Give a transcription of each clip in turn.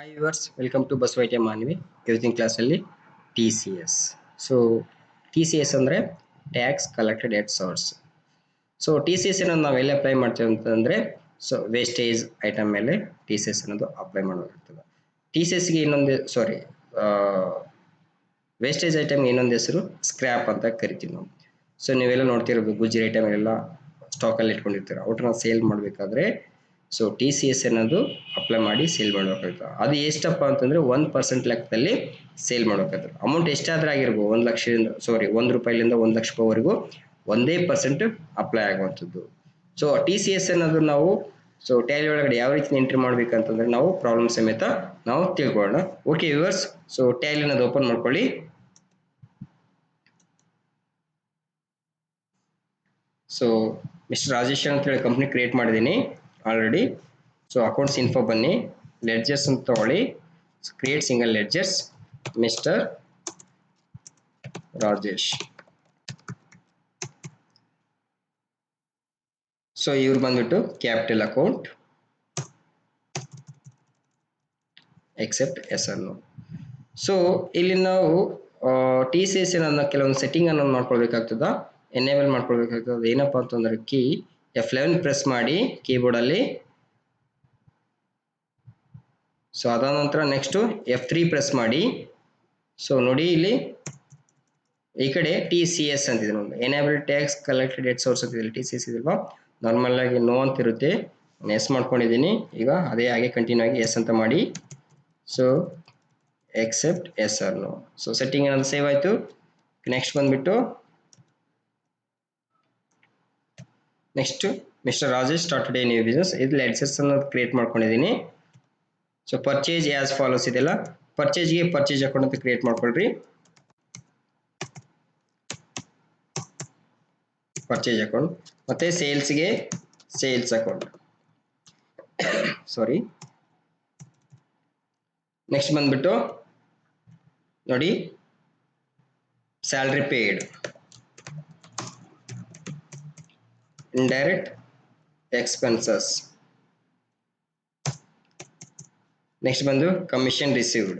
Hi viewers, welcome to Baswaitia Manvi using class ಅಲ್ಲಿ TCS. So TCS ಅಂದ್ರೆ tax collected ಎಟ್ source. So TCS ಅನ್ನು ನಾವು ಎಲ್ಲಿ apply ಮಾಡ್ತೀವಿ ಅಂತಂದ್ರೆ ಸೊ ವೇಸ್ಟೇಜ್ ಐಟಮ್ ಮೇಲೆ TCS ಅನ್ನೋದು ಅಪ್ಲೈ ಮಾಡಬೇಕಾಗ್ತದೆ. TCS ಗೆ ಇನ್ನೊಂದು ವೇಸ್ಟೇಜ್ ಐಟಮ್ ಇನ್ನೊಂದು ಹೆಸರು ಸ್ಕ್ರ್ಯಾಪ್ ಅಂತ ಕರಿತೀವಿ ನಾವು. ಸೊ ನೀವೆಲ್ಲ ನೋಡ್ತಿರ್ಬೇಕು ಗುಜ್ರಿ ಐಟಮ್ ಎಲ್ಲ ಸ್ಟಾಕ್ ಅಲ್ಲಿ ಇಟ್ಕೊಂಡಿರ್ತೀರ ಅವ್ರನ್ನ ಸೇಲ್ ಮಾಡಬೇಕಾದ್ರೆ ಸೊ TCS ಅನ್ನೋದು ಅಪ್ಲೈ ಮಾಡಿ ಸೇಲ್ ಮಾಡಬೇಕಾಗ್ತದೆ. ಅದು ಎಷ್ಟಪ್ಪ ಅಂತಂದ್ರೆ 1% ಲೆಕ್ಕದಲ್ಲಿ ಸೇಲ್ ಮಾಡಬೇಕಾಗ್ತದೆ. ಅಮೌಂಟ್ ಎಷ್ಟಾದ್ರೂ ಆಗಿರ್ಬೋದು 1 ಲಕ್ಷದಿಂದ ₹1 1 ಲಕ್ಷ ರೂಪಾಯಿವರೆಗೂ 1% ಅಪ್ಲೈ ಆಗುವಂಥದ್ದು. ಸೊ TCS ಅನ್ನೋದು ನಾವು ಸೊ ಟ್ಯಾಲಿ ಒಳಗಡೆ ಯಾವ ರೀತಿ ಎಂಟ್ರಿ ಮಾಡ್ಬೇಕಂತಂದ್ರೆ ನಾವು ಪ್ರಾಬ್ಲಮ್ ಸಮೇತ ನಾವು ತಿಳ್ಕೊಳ್ಳೋಣ. ಓಕೆ ವ್ಯೂವರ್ಸ್, ಸೊ ಟ್ಯಾಲಿ ಅನ್ನೋದು ಓಪನ್ ಮಾಡ್ಕೊಳ್ಳಿ. ಸೊ ಮಿಸ್ಟರ್ ರಾಜೇಶ್ ಅಂತ ಹೇಳಿ ಕಂಪ್ನಿ ಕ್ರಿಯೇಟ್ ಮಾಡಿದ್ದೀನಿ ಆಲ್ರೆಡಿ. ಸೊ ಅಕೌಂಟ್ಸ್ ಇನ್ಫೋ ಬನ್ನಿ, ಲೆಡ್ಜರ್ಸ್ ಅಂತ ತಗೊಳ್ಳಿ, create single ledgers mister Rajesh. So ಇವ್ರು ಬಂದ್ಬಿಟ್ಟು ಕ್ಯಾಪಿಟಲ್ ಅಕೌಂಟ್, ಎಕ್ಸೆಪ್ಟ್ ಹೆಸರು. ಸೊ ಇಲ್ಲಿ ನಾವು TCS ಅನ್ನ ಕೆಲವೊಂದು ಸೆಟ್ಟಿಂಗ್ ಅನ್ನು ಮಾಡ್ಕೊಳ್ಬೇಕಾಗ್ತದ, ಎನೇಬಲ್ ಮಾಡ್ಕೊಳ್ಬೇಕಾಗ್ತದೆ. ಏನಪ್ಪಾ ಅಂತಂದ್ರೆ ಕೀ F11 ಪ್ರೆಸ್ ಮಾಡಿ ಕೀಬೋರ್ಡ್ ಅಲ್ಲಿ. ಸೊ ಅದಾದ ನಂತರ ನೆಕ್ಸ್ಟ್ F3 ಪ್ರೆಸ್ ಮಾಡಿ. ಸೊ ನೋಡಿ ಇಲ್ಲಿ ಈ ಕಡೆ TCS ಅಂತಿದೆ ನೋಡಿ, ಎನೇಬಲ್ ಟ್ಯಾಕ್ಸ್ ಕಲೆಕ್ಟೆಡ್ ಎಟ್ ಸೋರ್ಸ್ ಅಂತ ಇದೆ. TCS ಇದಲ್ವಾ, ನಾರ್ಮಲ್ ಆಗಿ ನೋ ಅಂತ ಇರುತ್ತೆ, ನಾನು ಎಸ್ ಮಾಡ್ಕೊಂಡಿದ್ದೀನಿ. ಈಗ ಅದೇ ಹಾಗೆ ಕಂಟಿನ್ಯೂ ಆಗಿ ಎಸ್ ಅಂತ ಮಾಡಿ. So accept yes or no. So setting ಏನಾದ್ರು ಸೇವ್ ಆಯ್ತು. ನೆಕ್ಸ್ಟ್ ಬಂದ್ಬಿಟ್ಟು next mister Rajesh started a new business. ಇದು ಲೆಡ್ಜರ್ಸ್ ಅನ್ನು ಕ್ರಿಯೇಟ್ ಮಾಡ್ಕೊಂಡಿದ್ದೀನಿ. ಸೊ ಪರ್ಚೇಸ್ ಆಸ್ ಫಾಲೋಸ್ ಇದೆಲ್ಲ, ಪರ್ಚೇಸ್ಗೆ ಪರ್ಚೇಸ್ ಅಕೌಂಟ್ ಅಂತ ಕ್ರಿಯೇಟ್ ಮಾಡ್ಕೊಳ್ರಿ. ಪರ್ಚೇಸ್ ಅಕೌಂಟ್ ಮತ್ತೆ ಸೇಲ್ಸ್ಗೆ ಸೇಲ್ಸ್ ಅಕೌಂಟ್. ಸಾರಿ. ನೆಕ್ಸ್ಟ್ ಬಂದ್ಬಿಟ್ಟು ನೋಡಿ salary paid, indirect expenses. Next ಬಂದು ಕಮಿಷನ್ ರಿಸೀವ್ಡ್.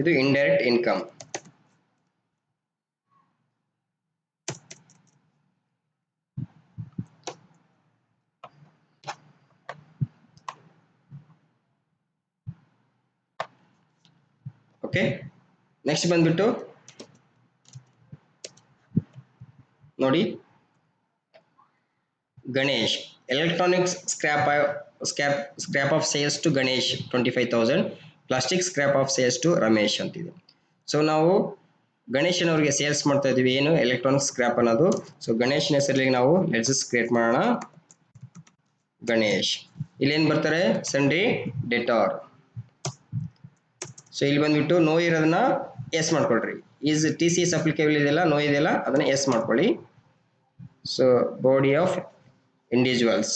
ಇದು ಇಂಡೈರೆಕ್ಟ್ ಇನ್ಕಮ್. ಓಕೆ, ನೆಕ್ಸ್ಟ್ ಬಂದ್ಬಿಟ್ಟು ನೋಡಿ Ganesh electronics scrap of sales to Ganesh 25,000, plastic scrap of sales to Ramesh ಅಂತಿದೆ. ಸೊ ನಾವು ಗಣೇಶನವ್ರಿಗೆ ಸೇಲ್ಸ್ ಮಾಡ್ತಾ ಇದೀವಿ ಏನು ಎಲೆಕ್ಟ್ರಾನಿಕ್ ಸ್ಕ್ರಾಪ್ ಅನ್ನೋದು. ಸೊ ಗಣೇಶನ ಹೆಸರಿಗೆ ನಾವು ಲೆಡ್ಜರ್ಸ್ ಕ್ರಿಯೇಟ್ ಮಾಡೋಣ. ಗಣೇಶ್ ಇಲ್ಲಿ ಏನ್ ಬರ್ತಾರೆ ಸಂಡೇ ಡೆಟಾರ್. ಸೊ ಇಲ್ಲಿ ಬಂದ್ಬಿಟ್ಟು ನೋ ಇರೋದನ್ನ ಎಸ್ ಮಾಡ್ಕೊಳ್ರಿ. ಈಸ್ TCS ಅಪ್ಲಿಕೇಬಲ್ ಇದೆಯಲ್ಲ, ನೋ ಇದೆಯಲ್ಲ ಅದನ್ನ ಎಸ್ ಮಾಡ್ಕೊಳ್ಳಿ. So body of individuals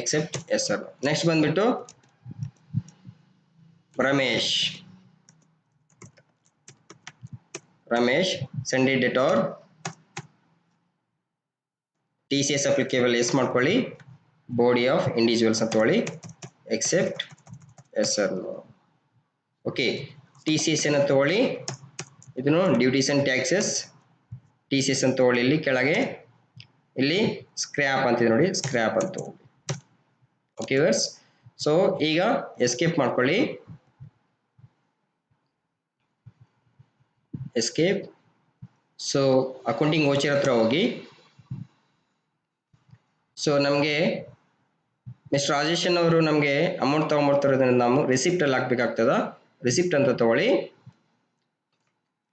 accept yes sir. Next ಬಂದ್ಬಿಟ್ಟು Ramesh sundry debtor TCS applicable yes ಮಾಡ್ಕೊಳ್ಳಿ. ಬಾಡಿ ಆಫ್ ಇಂಡಿವಿಜುವಲ್ಸ್ ಅಂತ ತಗೊಳ್ಳಿ, accept yes sir. Okay, TCS ಅನ್ನು ತಗೊಳ್ಳಿ. ಇದನ್ನು ಡ್ಯೂಟೀಸ್ ಅಂಡ್ ಟ್ಯಾಕ್ಸಸ್ TCS ಅಂತ ತಗೊಳ್ಳಿ. ಇಲ್ಲಿ ಕೆಳಗೆ ಇಲ್ಲಿ ಸ್ಕ್ರ್ಯಾಪ್ ಅಂತಿದೆ ನೋಡಿ, ಸ್ಕ್ರ್ಯಾಪ್ ಅಂತ ತಗೊಳ್ಳಿ. Okay viewers. ಸೊ ಈಗ ಎಸ್ಕೇಪ್ ಮಾಡ್ಕೊಳ್ಳಿ, ಎಸ್ಕೇಪ್. ಸೊ ಅಕೌಂಟಿಂಗ್ ವೋಚರ್ ಹತ್ರ ಹೋಗಿ. ಸೊ ನಮಗೆ ಮಿಸ್ಟರ್ ರಾಜೇಶನ್ ಅವರು ನಮಗೆ ಅಮೌಂಟ್ ತಗೊಂಡ್ಬರ್ತಿರೋದ್ರಿಂದ ನಾವು ರಿಸಿಪ್ಟ್ ಅಲ್ಲಿ ಹಾಕ್ಬೇಕಾಗ್ತದ. ರಿಸಿಪ್ಟ್ ಅಂತ ತಗೊಳ್ಳಿ.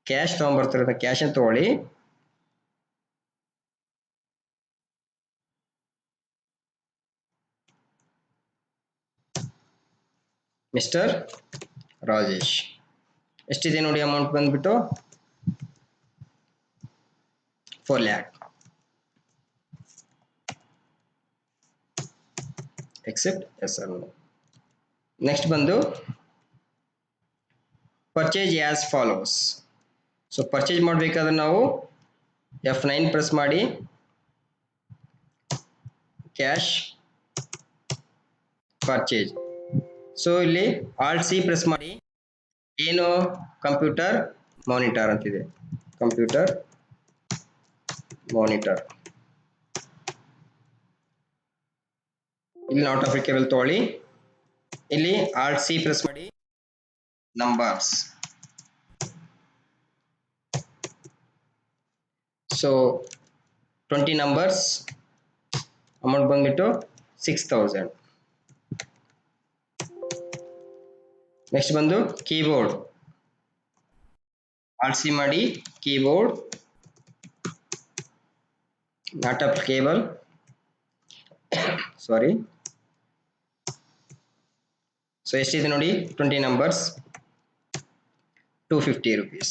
ಕ್ಯಾಶ್ ತಗೊಂಡ್ಬರ್ತಿರೋದ ಕ್ಯಾಶ್ ಅಂತ ತಗೊಳ್ಳಿ. ಮಿಸ್ಟರ್ ರಾಜೇಶ್ ಎಷ್ಟಿದೆ ನೋಡಿ ಅಮೌಂಟ್ ಬಂದ್ಬಿಟ್ಟು 4 lakh. Accept yes or no. Next ಬಂದು purchase as follows. So purchase ಮಾಡಬೇಕಾದ್ರೆ ನಾವು F9 ಪ್ರೆಸ್ ಮಾಡಿ ಕ್ಯಾಶ್ ಪರ್ಚೇಸ್. ಸೊ ಇಲ್ಲಿ ಆಲ್ಟ್ ಸಿ ಪ್ರೆಸ್ ಮಾಡಿ ಏನು ಕಂಪ್ಯೂಟರ್ ಮಾನಿಟರ್ ಅಂತಿದೆ, ಕಂಪ್ಯೂಟರ್ ಮಾನಿಟರ್. ಇಲ್ಲಿ ನಾಟ್ ಅಪ್ಲಿಕೇಬಲ್ ತಗೊಳ್ಳಿ. ಇಲ್ಲಿ ಆಲ್ಟ್ ಸಿ ಪ್ರೆಸ್ ಮಾಡಿ ನಂಬರ್ಸ್. ಸೊ 20 ನಂಬರ್ಸ್, ಅಮೌಂಟ್ ಬಂದ್ಬಿಟ್ಟು 6000. ನೆಕ್ಸ್ಟ್ ಬಂದು ಕೀಬೋರ್ಡ್, ಆಲ್ಟ್ ಸಿ ಮಾಡಿ keyboard not applicable, sorry. So ಎಷ್ಟಿದೆ ನೋಡಿ 20 ನಂಬರ್ಸ್, 250 rupees.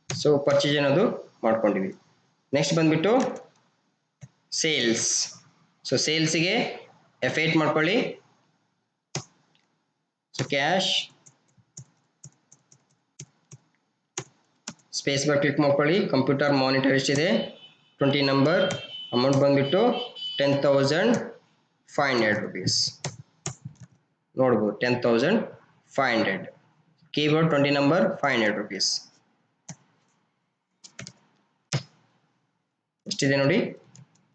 ಸೊ ಪರ್ಚೇಸ್ ಅನ್ನೋದು ಮಾಡ್ಕೊಂಡಿವಿ. ನೆಕ್ಸ್ಟ್ ಬಂದ್ಬಿಟ್ಟು ಸೇಲ್ಸ್. ಸೊ ಸೇಲ್ಸ್ಗೆ F8 ಮಾಡ್ಕೊಳ್ಳಿ. So cash space bar click ಮಾಡ್ಕೊಳ್ಳಿ. ಕಂಪ್ಯೂಟರ್ ಮಾನಿಟರ್ ಎಷ್ಟಿದೆ 20 ನಂಬರ್, ಅಮೌಂಟ್ ಬಂದ್ಬಿಟ್ಟು 10,500 rupees. ನೋಡ್ಬೋದು 10,500. Keyboard 20 number 500 rupees. ಎಷ್ಟಿದೆ ನೋಡಿ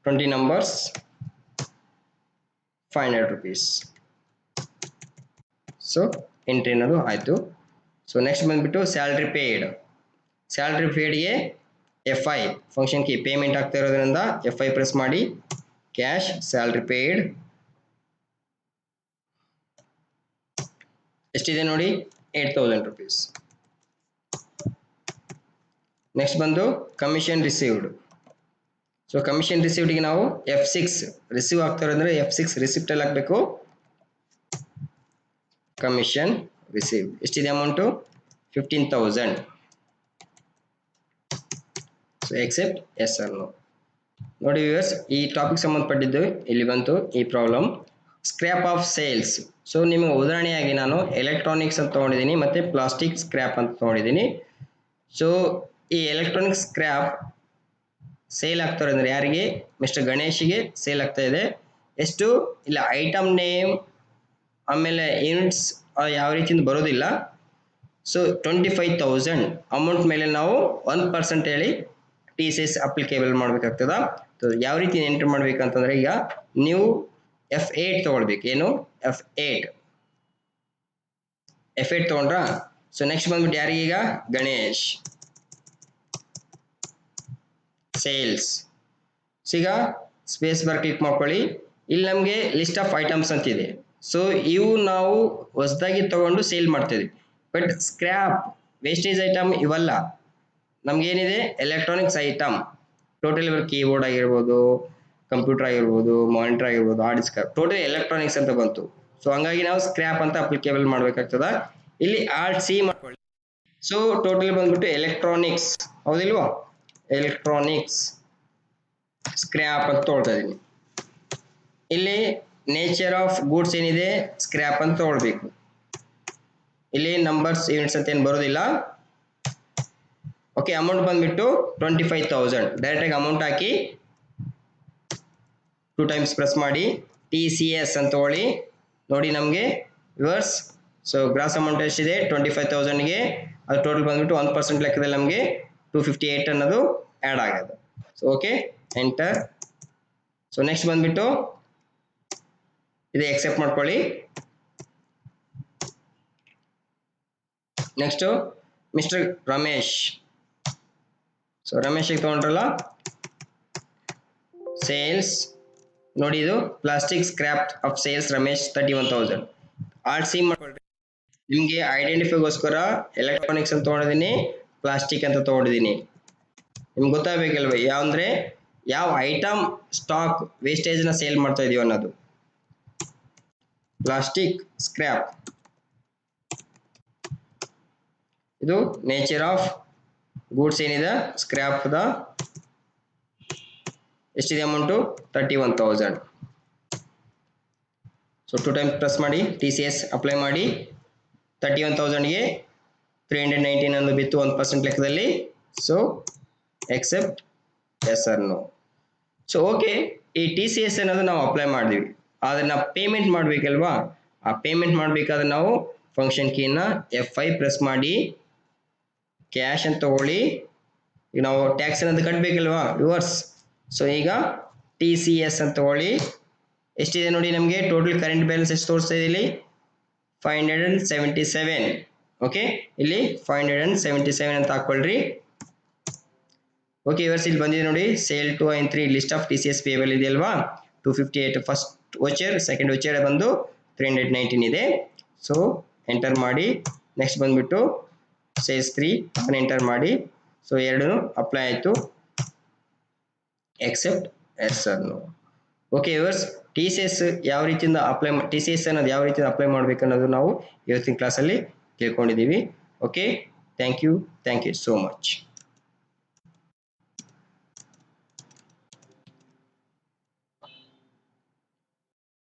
20 ನಂಬರ್ಸ್ 500 rupees. ಸೊ ಎಂಟ್ರಿ ಅನ್ನೋದು ಆಯಿತು. ಸೊ ನೆಕ್ಸ್ಟ್ ಬಂದ್ಬಿಟ್ಟು ಸ್ಯಾಲ್ರಿ ಪೇಯ್ಡ್. ಸ್ಯಾಲ್ರಿ ಪೇಯ್ಡ್ಗೆ F5 ಫಂಕ್ಷನ್ ಕೀ, ಪೇಮೆಂಟ್ ಆಗ್ತಾ ಇರೋದ್ರಿಂದ F5 ಪ್ರೆಸ್ ಮಾಡಿ ಕ್ಯಾಶ್ ಸ್ಯಾಲ್ರಿ ಪೇಯ್ಡ್. ಎಷ್ಟಿದೆ ನೋಡಿ 8,000 rupees. ನೆಕ್ಸ್ಟ್ ಬಂದು ಕಮಿಷನ್ ರಿಸೀವ್ಡ್. ಸೊ ಕಮಿಷನ್ ರಿಸೀವ್ಡ್ಗೆ ನಾವು F6 ರಿಸೀವ್ ಆಗ್ತಾ ಇರೋದ್ರೆ F6 ರಿಸಿಪ್ಟ್ ಅಲ್ಲಿ ಹಾಕಬೇಕು. ಕಮಿಷನ್ ರಿಸೀವ್ ಎಷ್ಟಿದೆ amount 15,000. So accept yes or no. ನೋಡಿ ವ್ಯೂವರ್ಸ್, ಈ ಟಾಪಿಕ್ ಸಂಬಂಧಪಟ್ಟಿದ್ದು ಇಲ್ಲಿ ಬಂತು ಈ problem. Scrap of sales. So ನಿಮಗೆ ಉದಾಹರಣೆಯಾಗಿ ನಾನು ಎಲೆಕ್ಟ್ರಾನಿಕ್ಸ್ ಅಂತ ತೊಗೊಂಡಿದ್ದೀನಿ ಮತ್ತು ಪ್ಲಾಸ್ಟಿಕ್ ಸ್ಕ್ರ್ಯಾಪ್ ಅಂತ ತೊಗೊಂಡಿದ್ದೀನಿ. ಸೊ ಈ ಎಲೆಕ್ಟ್ರಾನಿಕ್ ಸ್ಕ್ರ್ಯಾಪ್ ಸೇಲ್ ಆಗ್ತಾರೆ ಅಂದರೆ ಯಾರಿಗೆ, ಮಿಸ್ಟರ್ ಗಣೇಶಿಗೆ ಸೇಲ್ ಆಗ್ತಾ ಇದೆ. ಎಷ್ಟು ಇಲ್ಲ ಐಟಮ್ ನೇಮ್ ಆಮೇಲೆ ಯೂನಿಟ್ಸ್ ಯಾವ ರೀತಿಯಿಂದ ಬರೋದಿಲ್ಲ. ಸೊ 25,000 ಅಮೌಂಟ್ ಮೇಲೆ ನಾವು 1% ಹೇಳಿ TCS ಅಪ್ಲಿಕೇಬಲ್ ಮಾಡಬೇಕಾಗ್ತದ. ಯಾವ ರೀತಿ ಎಂಟ್ರಿ ಮಾಡ್ಬೇಕಂತಂದ್ರೆ ಈಗ ನೀವು F8 ತಗೊಳ್ಬೇಕು. ಏನು F8 ತಗೊಂಡ್ರ. ಸೊ ನೆಕ್ಸ್ಟ್ ಬಂದ್ಬಿಟ್ಟು ಯಾರಿಗೆ ಈಗ ಗಣೇಶ್ ಸೇಲ್ಸ್. ಈಗ ಸ್ಪೇಸ್ ಬಾರ್ ಕ್ಲಿಕ್ ಮಾಡ್ಕೊಳ್ಳಿ. ಇಲ್ಲಿ ನಮಗೆ ಲಿಸ್ಟ್ ಆಫ್ ಐಟಮ್ಸ್ ಅಂತಿದೆ. ಸೊ ಇವು ನಾವು ಹೊಸದಾಗಿ ತಗೊಂಡು ಸೇಲ್ ಮಾಡ್ತಿದ್ವಿ. ಬಟ್ ಸ್ಕ್ರ್ಯಾಪ್ ವೇಸ್ಟೇಜ್ ಐಟಮ್ ಇವಲ್ಲ, ನಮ್ಗೇನಿದೆ ಎಲೆಕ್ಟ್ರಾನಿಕ್ಸ್ ಐಟಮ್ ಟೋಟಲ್ ಇವರು ಕೀಬೋರ್ಡ್ ಆಗಿರ್ಬೋದು, ಕಂಪ್ಯೂಟರ್ ಆಗಿರ್ಬೋದು, ಮಾನಿಟರ್ ಆಗಿರ್ಬೋದು, ಹಾರ್ಡ್ ಡಿಸ್ಕ್, ಟೋಟಲ್ ಎಲೆಕ್ಟ್ರಾನಿಕ್ಸ್ ಅಂತ ಬಂತು. ಸೊ ಹಂಗಾಗಿ ನಾವು ಸ್ಕ್ರ್ಯಾಪ್ ಅಂತ ಅಪ್ಲಿಕೇಬಲ್ ಮಾಡಬೇಕಾಗ್ತದ. ಇಲ್ಲಿ ಆಲ್ಟ್ ಸಿ ಮಾಡ್ಕೊಳ್ಳಿ. ಸೊ ಟೋಟಲ್ ಬಂದ್ಬಿಟ್ಟು ಎಲೆಕ್ಟ್ರಾನಿಕ್ಸ್ ಹೌದಿಲ್ವಾ, ಎಲೆಕ್ಟ್ರಾನಿಕ್ಸ್ ಸ್ಕ್ರ್ಯಾಪ್ ಅಂತ ತೊಗೊಳ್ತಾ ಇದೀನಿ. ಇಲ್ಲಿ ನೇಚರ್ ಆಫ್ ಗೂಡ್ಸ್ ಏನಿದೆ ಸ್ಕ್ರ್ಯಾಪ್ ಅಂತ ತೊಗೊಳ್ಬೇಕು. ಇಲ್ಲಿ ನಂಬರ್ಸ್ ಯೂನಿಟ್ಸ್ ಅಂತ ಏನು ಬರೋದಿಲ್ಲ. ಓಕೆ, ಅಮೌಂಟ್ ಬಂದ್ಬಿಟ್ಟು 25,000. ಡೈರೆಕ್ಟಾಗಿ ಅಮೌಂಟ್ ಹಾಕಿ 2 ಟೈಮ್ಸ್ ಪ್ರೆಸ್ ಮಾಡಿ TCS ಅಂತ ತಗೊಳ್ಳಿ. ನೋಡಿ ನಮಗೆ ವ್ಯೂವರ್ಸ್, ಸೊ ಗ್ರಾಸ್ ಅಮೌಂಟ್ ಎಷ್ಟಿದೆ 25,000ಗೆ, ಅದು ಟೋಟಲ್ ಬಂದ್ಬಿಟ್ಟು 1% ಲೆಕ್ಕದಲ್ಲಿ ನಮಗೆ 258 ಅನ್ನೋದು ಆ್ಯಡ್ ಆಗೋದು. So okay, enter. So next ಬಂದ್ಬಿಟ್ಟು ಇದು ಎಕ್ಸೆಪ್ಟ್ ಮಾಡ್ಕೊಳ್ಳಿ. Next mister Ramesh. ಸೊ ರಮೇಶಿಗೆ ತೊಗೊಂಡ್ರಲ್ಲ ಸೇಲ್ಸ್, ನೋಡಿ ಇದು plastic scrap of sales Ramesh 31,000. Alt C ಮಾಡ್ಕೊಳ್ರಿ. ನಿಮಗೆ ಐಡೆಂಟಿಫೈಗೋಸ್ಕರ ಎಲೆಕ್ಟ್ರಾನಿಕ್ಸ್ ಅಂತ ತೊಗೊಂಡಿದ್ದೀನಿ, ಪ್ಲಾಸ್ಟಿಕ್ ಅಂತ ತೊಗೊಂಡಿದ್ದೀನಿ. ನಿಮ್ಗೆ ಗೊತ್ತಾಗಬೇಕಲ್ವ ಯಾವಂದ್ರೆ ಯಾವ ಐಟಮ್ ಸ್ಟಾಕ್ ವೇಸ್ಟೇಜ್ನ ಸೇಲ್ ಮಾಡ್ತಾ ಇದೀವಿ ಅನ್ನೋದು. ಪ್ಲಾಸ್ಟಿಕ್ ಸ್ಕ್ರ್ಯಾಪ್, ಇದು ನೇಚರ್ ಆಫ್ ಗೂಡ್ಸ್ ಏನಿದೆ ಸ್ಕ್ರ್ಯಾಪ್ ದ ಎಷ್ಟಿದೆ ಅಮೌಂಟು 31,000. ಸೊ 2 ಟೈಮ್ಸ್ ಪ್ರೆಸ್ ಮಾಡಿ TCS ಅಪ್ಲೈ ಮಾಡಿ 31,000ಗೆ 319 ಅನ್ನೋದು ಬಿತ್ತು 1% ಲೆಕ್ಕದಲ್ಲಿ. So accept yes or no. So okay, ಈ ಟಿ ಸಿ ಎಸ್ ಅನ್ನೋದು ನಾವು ಅಪ್ಲೈ ಮಾಡಿದ್ವಿ, ಆದರೆ ನಾವು ಪೇಮೆಂಟ್ ಮಾಡಬೇಕಲ್ವಾ? ಆ ಪೇಮೆಂಟ್ ಮಾಡಬೇಕಾದ್ರೆ ನಾವು ಫಂಕ್ಷನ್ ಕೀನ F5 ಪ್ರೆಸ್ ಮಾಡಿ ಕ್ಯಾಶ್ ಅಂತ ತಗೊಳ್ಳಿ. ಈಗ ನಾವು ಟ್ಯಾಕ್ಸ್ ಅನ್ನೋದು ಕಟ್ಟಬೇಕಲ್ವಾ ರಿವರ್ಸ್. ಸೊ ಈಗ ಟಿ ಸಿ ಎಸ್ ಅಂತ ತಗೊಳ್ಳಿ. ಎಷ್ಟಿದೆ ನೋಡಿ, ನಮಗೆ ಟೋಟಲ್ ಕರೆಂಟ್ ಬ್ಯಾಲೆನ್ಸ್ ಎಷ್ಟು ತೋರಿಸ್ತಾ ಇದೆ ಇಲ್ಲಿ? 577. ಓಕೆ, ಇಲ್ಲಿ 577 ಅಂತ ಹಾಕೊಳ್ರಿ. ಓಕೆ ಇವರ್ಸ್, ಇಲ್ಲಿ ಬಂದಿದೆ ನೋಡಿ, ಸೇಲ್ ಟು ಐನ್3 list of T C S payable ಇದೆ ಅಲ್ವಾ? 258 ಫಸ್ಟ್ ವೋಚರ್, ಸೆಕೆಂಡ್ ವೋಚರ್ ಬಂದು 319 ಇದೆ. ಸೊ ಎಂಟರ್ ಮಾಡಿ. ನೆಕ್ಸ್ಟ್ ಬಂದ್ಬಿಟ್ಟು ಸೇಲ್ಸ್ 3 ಅದನ್ನ ಎಂಟರ್ ಮಾಡಿ. ಸೊ ಎರಡು ಅಪ್ಲೈ ಆಯಿತು. Accept yes or no. Okay viewers, T C S ಯಾವ ರೀತಿಯಿಂದ ಟಿ ಸಿ ಎಸ್ ಅನ್ನೋದು ಯಾವ ರೀತಿಯಿಂದ ಅಪ್ಲೈ ಮಾಡಬೇಕು ಅನ್ನೋದು ನಾವು ಇವತ್ತಿನ ಕ್ಲಾಸಲ್ಲಿ ತಿಳ್ಕೊಂಡಿದ್ದೀವಿ. Okay, thank you so much.